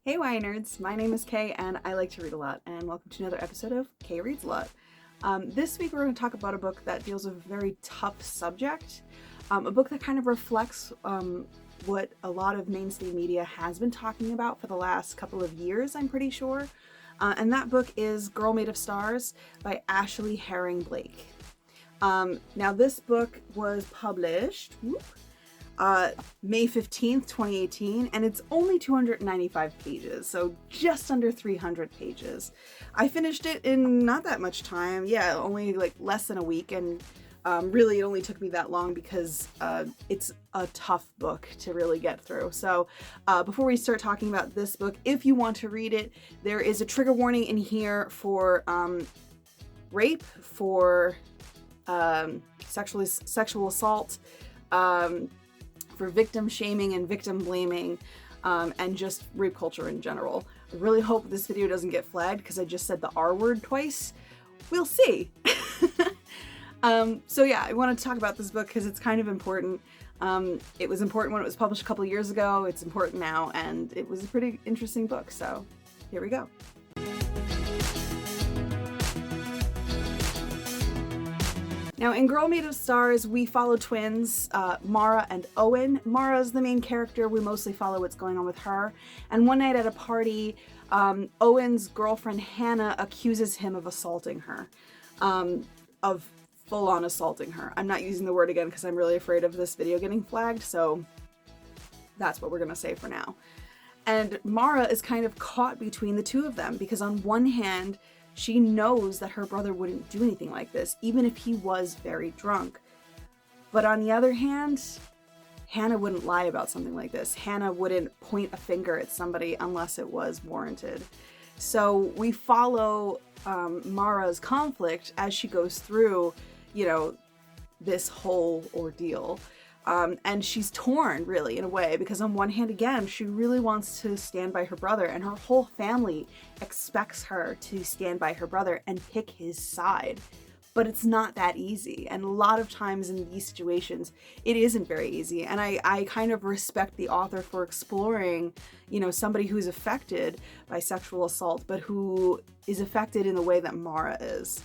Hey YA nerds, my name is Kaye and I like to read a lot, and welcome to another episode of Kaye Reads a Lot. This week we're going to talk about a book that deals with a very tough subject, a book that kind of reflects what a lot of mainstream media has been talking about for the last couple of years, I'm pretty sure, and that book is Girl Made of Stars by Ashley Herring Blake. Now this book was published May 15th, 2018, and it's only 295 pages, so just under 300 pages. I finished it in not that much time, only like less than a week, and really it only took me that long because it's a tough book to really get through. So before we start talking about this book, if you want to read it, there is a trigger warning in here for rape, for sexual assault, for victim shaming and victim blaming, and just rape culture in general. I really hope this video doesn't get flagged because I just said the R word twice. We'll see. So yeah, I wanted to talk about this book because it's kind of important. It was important when it was published a couple years ago, it's important now, and it was a pretty interesting book, so here we go. Now, in Girl Made of Stars, we follow twins, Mara and Owen. Mara is the main character. We mostly follow what's going on with her. And one night at a party, Owen's girlfriend Hannah accuses him of assaulting her, of full-on assaulting her. I'm not using the word again because I'm really afraid of this video getting flagged, so that's what we're gonna say for now. And Mara is kind of caught between the two of them because on one hand, she knows that her brother wouldn't do anything like this, even if he was very drunk. But on the other hand, Hannah wouldn't lie about something like this. Hannah wouldn't point a finger at somebody unless it was warranted. So we follow Mara's conflict as she goes through, this whole ordeal. And she's torn, really, in a way, because on one hand, again, she really wants to stand by her brother, and her whole family expects her to stand by her brother and pick his side. But it's not that easy, and a lot of times in these situations, it isn't very easy, and I kind of respect the author for exploring, somebody who's affected by sexual assault, but who is affected in the way that Mara is.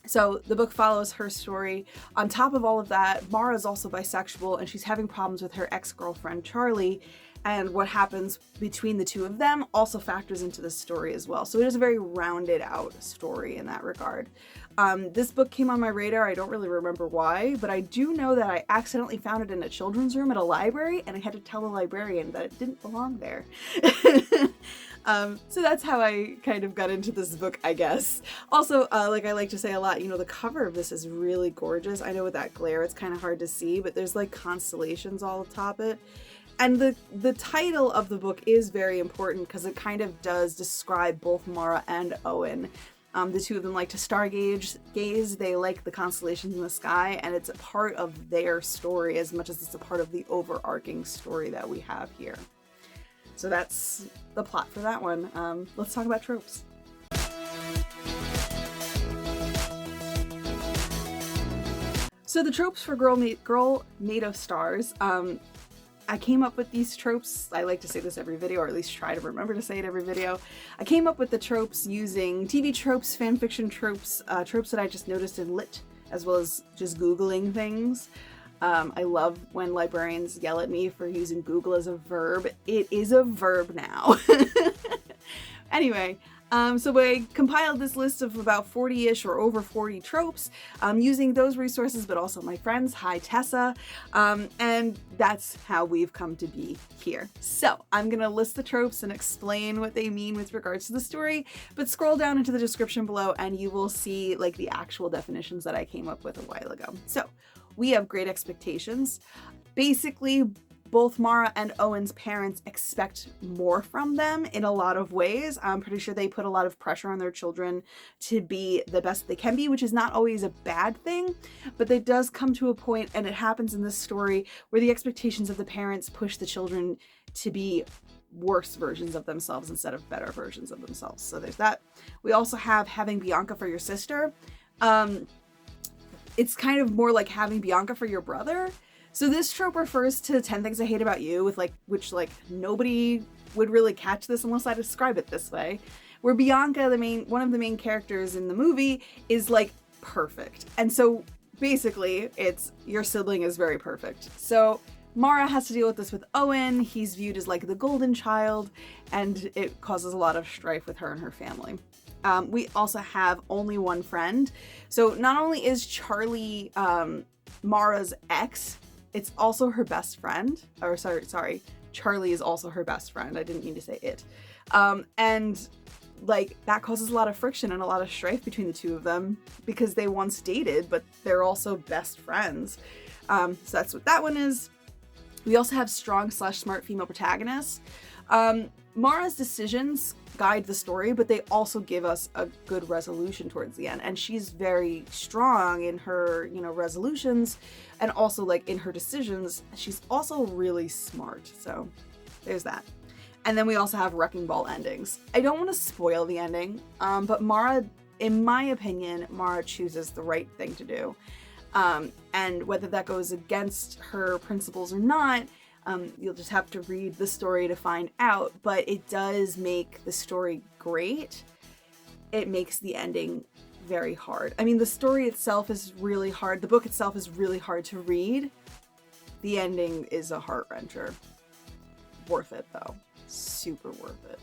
So the book follows her story. On top of all of that, Mara is also bisexual and she's having problems with her ex-girlfriend Charlie, and what happens between the two of them also factors into the story as well. So it is a very rounded out story in that regard. This book came on my radar. I don't really remember why, but I do know that I accidentally found it in a children's room at a library, and I had to tell the librarian that it didn't belong there. So that's how I kind of got into this book, I guess. Also, like I like to say a lot, the cover of this is really gorgeous. I know with that glare it's kind of hard to see, but there's like constellations all atop it. And the title of the book is very important because it kind of does describe both Mara and Owen. The two of them like to stargaze, they like the constellations in the sky, and it's a part of their story as much as it's a part of the overarching story that we have here. So that's the plot for that one. Let's talk about tropes. So the tropes for Girl Made of Stars, I came up with these tropes. I like to say this every video, or at least try to remember to say it every video. I came up with the tropes using TV tropes, fanfiction tropes, tropes that I just noticed in Lit, as well as just Googling things. I love when librarians yell at me for using Google as a verb. It is a verb now. Anyway, so I compiled this list of about 40-ish or over 40 tropes using those resources, but also my friends. Hi, Tessa. And that's how we've come to be here. So I'm going to list the tropes and explain what they mean with regards to the story, but scroll down into the description below and you will see like the actual definitions that I came up with a while ago. So we have great expectations. Basically, both Mara and Owen's parents expect more from them in a lot of ways. I'm pretty sure they put a lot of pressure on their children to be the best they can be, which is not always a bad thing, but it does come to a point, and it happens in this story, where the expectations of the parents push the children to be worse versions of themselves instead of better versions of themselves. So there's that. We also have having Bianca for your sister. It's kind of more like having Bianca for your brother. So this trope refers to 10 Things I Hate About You, which nobody would really catch this unless I describe it this way. Where Bianca, one of the main characters in the movie, is like perfect. And so basically it's your sibling is very perfect. So Mara has to deal with this with Owen. He's viewed as like the golden child, and it causes a lot of strife with her and her family. We also have only one friend. So not only is Charlie Mara's ex, it's also her best friend. Or sorry, Charlie is also her best friend. I didn't mean to say it. And like that causes a lot of friction and a lot of strife between the two of them because they once dated, but they're also best friends. So that's what that one is. We also have strong/smart female protagonists. Mara's decisions guide the story, but they also give us a good resolution towards the end. And she's very strong in her, resolutions, and also like in her decisions. She's also really smart. So there's that. And then we also have wrecking ball endings. I don't want to spoil the ending, but Mara, in my opinion, Mara chooses the right thing to do. And whether that goes against her principles or not, you'll just have to read the story to find out, but it does make the story great. It makes the ending very hard. I mean, the story itself is really hard. The book itself is really hard to read. The ending is a heart-wrencher. Worth it, though. Super worth it.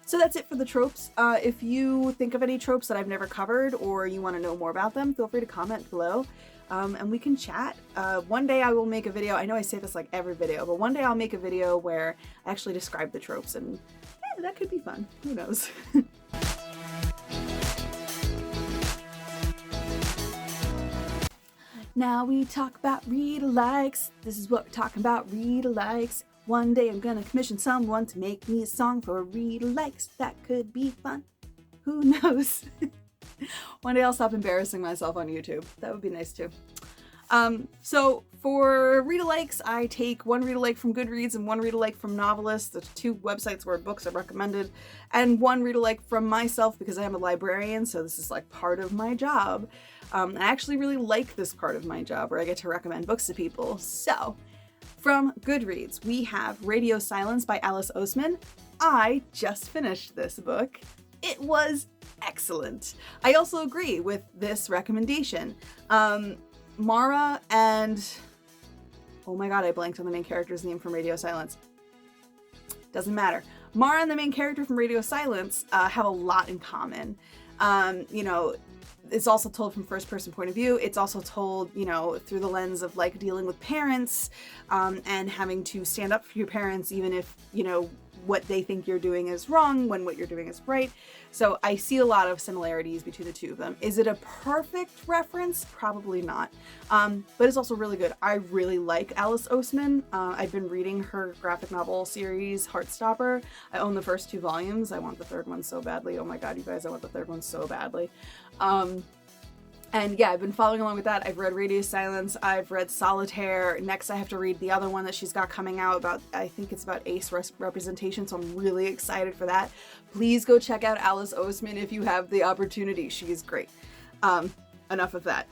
So that's it for the tropes. If you think of any tropes that I've never covered or you want to know more about them, feel free to comment below. And we can chat. One day I will make a video. I know I say this like every video, but one day I'll make a video where I actually describe the tropes, and yeah, that could be fun. Who knows? Now we talk about read-alikes. This is what we're talking about, read-alikes. One day I'm gonna commission someone to make me a song for read-alikes. That could be fun. Who knows? One day I'll stop embarrassing myself on YouTube. That would be nice too. So for read-alikes, I take one read-alike from Goodreads and one read-alike from Novelist. There's 2 websites where books are recommended, and one read-alike from myself because I am a librarian, so this is like part of my job. I actually really like this part of my job where I get to recommend books to people. So from Goodreads, we have Radio Silence by Alice Oseman. I just finished this book. It was excellent. I also agree with this recommendation. Mara and... oh my god, I blanked on the main character's name from Radio Silence. Doesn't matter. Mara and the main character from Radio Silence have a lot in common. It's also told from first-person point of view. It's also told, through the lens of like dealing with parents and having to stand up for your parents, even if, what they think you're doing is wrong when what you're doing is right. So I see a lot of similarities between the two of them. Is it a perfect reference? Probably not. But it's also really good. I really like Alice Oseman. I've been reading her graphic novel series, Heartstopper. I own the first 2 volumes. I want the 3rd one so badly. Oh my god, you guys, I want the 3rd one so badly. And yeah, I've been following along with that. I've read Radio Silence, I've read Solitaire. Next I have to read the other one that she's got coming out about, I think it's about ace representation, so I'm really excited for that. Please go check out Alice Oseman if you have the opportunity. She is great. Enough of that.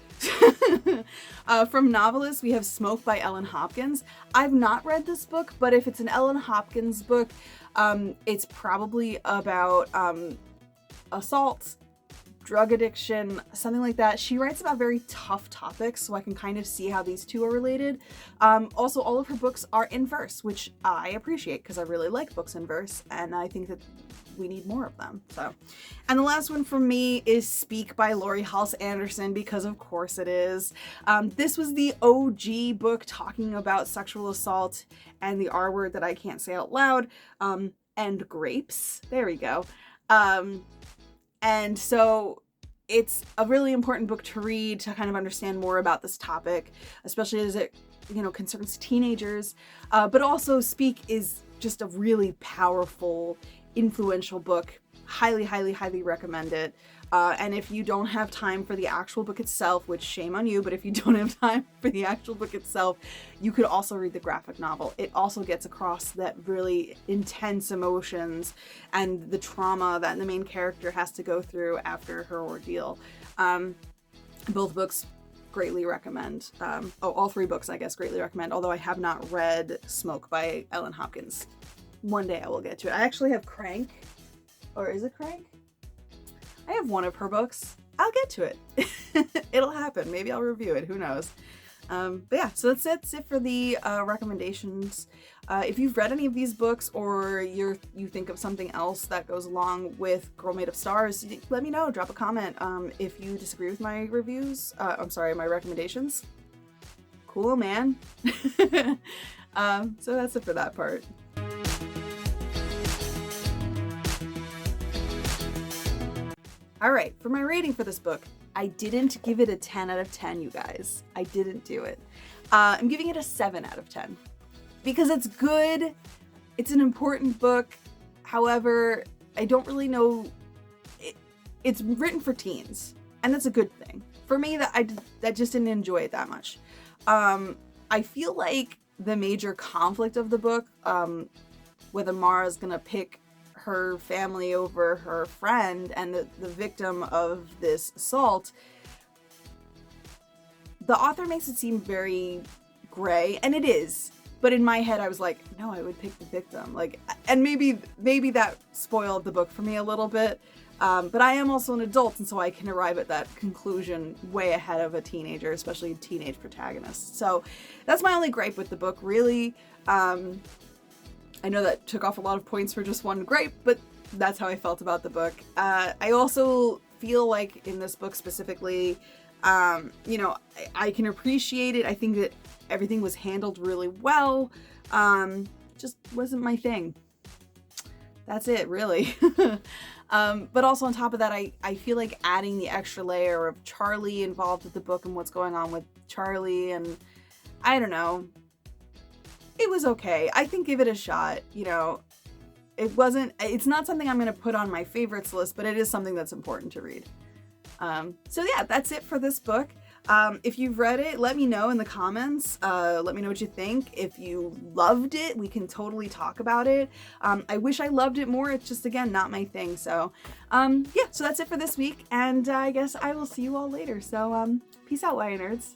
From Novelist, we have Smoke by Ellen Hopkins. I've not read this book, but if it's an Ellen Hopkins book, it's probably about assault, drug addiction, something like that. She writes about very tough topics, so I can kind of see how these two are related. Also, all of her books are in verse, which I appreciate because I really like books in verse, and I think that we need more of them. So, and the last one from me is Speak by Laurie Halse Anderson, because of course it is. This was the OG book talking about sexual assault and the R word that I can't say out loud, and grapes. There we go. And so it's a really important book to read to kind of understand more about this topic, especially as it, concerns teenagers. But also Speak is just a really powerful, influential book. Highly, highly, highly recommend it. And if you don't have time for the actual book itself, which shame on you, but if you don't have time for the actual book itself, you could also read the graphic novel. It also gets across that really intense emotions and the trauma that the main character has to go through after her ordeal. Both books greatly recommend. All 3 books, I guess, greatly recommend, although I have not read Smoke by Ellen Hopkins. One day I will get to it. I actually have Crank, or is it Crank? I have one of her books. I'll get to it. It'll happen. Maybe I'll review it. Who knows? But yeah, so that's it for the recommendations. If you've read any of these books, or you think of something else that goes along with Girl Made of Stars, let me know. Drop a comment. If you disagree with my reviews, my recommendations. Cool, man. So that's it for that part. All right, for my rating for this book, I didn't give it a 10 out of 10, you guys. I didn't do it. I'm giving it a 7 out of 10 because it's good. It's an important book. However, I don't really know. It's written for teens, and that's a good thing. For me, that just didn't enjoy it that much. I feel like the major conflict of the book, whether Mara's gonna pick her family over her friend and the victim of this assault, the author makes it seem very gray, and it is. But in my head, I was like, no, I would pick the victim. Like, and maybe that spoiled the book for me a little bit. But I am also an adult, and so I can arrive at that conclusion way ahead of a teenager, especially a teenage protagonist. So that's my only gripe with the book, really. I know that took off a lot of points for just one gripe, but that's how I felt about the book. I also feel like in this book specifically, I can appreciate it. I think that everything was handled really well. Just wasn't my thing. That's it, really. But also on top of that, I feel like adding the extra layer of Charlie involved with the book and what's going on with Charlie, and I don't know. It was okay. I think give it a shot. It's not something I'm going to put on my favorites list, but it is something that's important to read. So yeah, that's it for this book. If you've read it, let me know in the comments. Let me know what you think. If you loved it, we can totally talk about it. I wish I loved it more. It's just, again, not my thing. So yeah, so that's it for this week. And I guess I will see you all later. So peace out, YA nerds.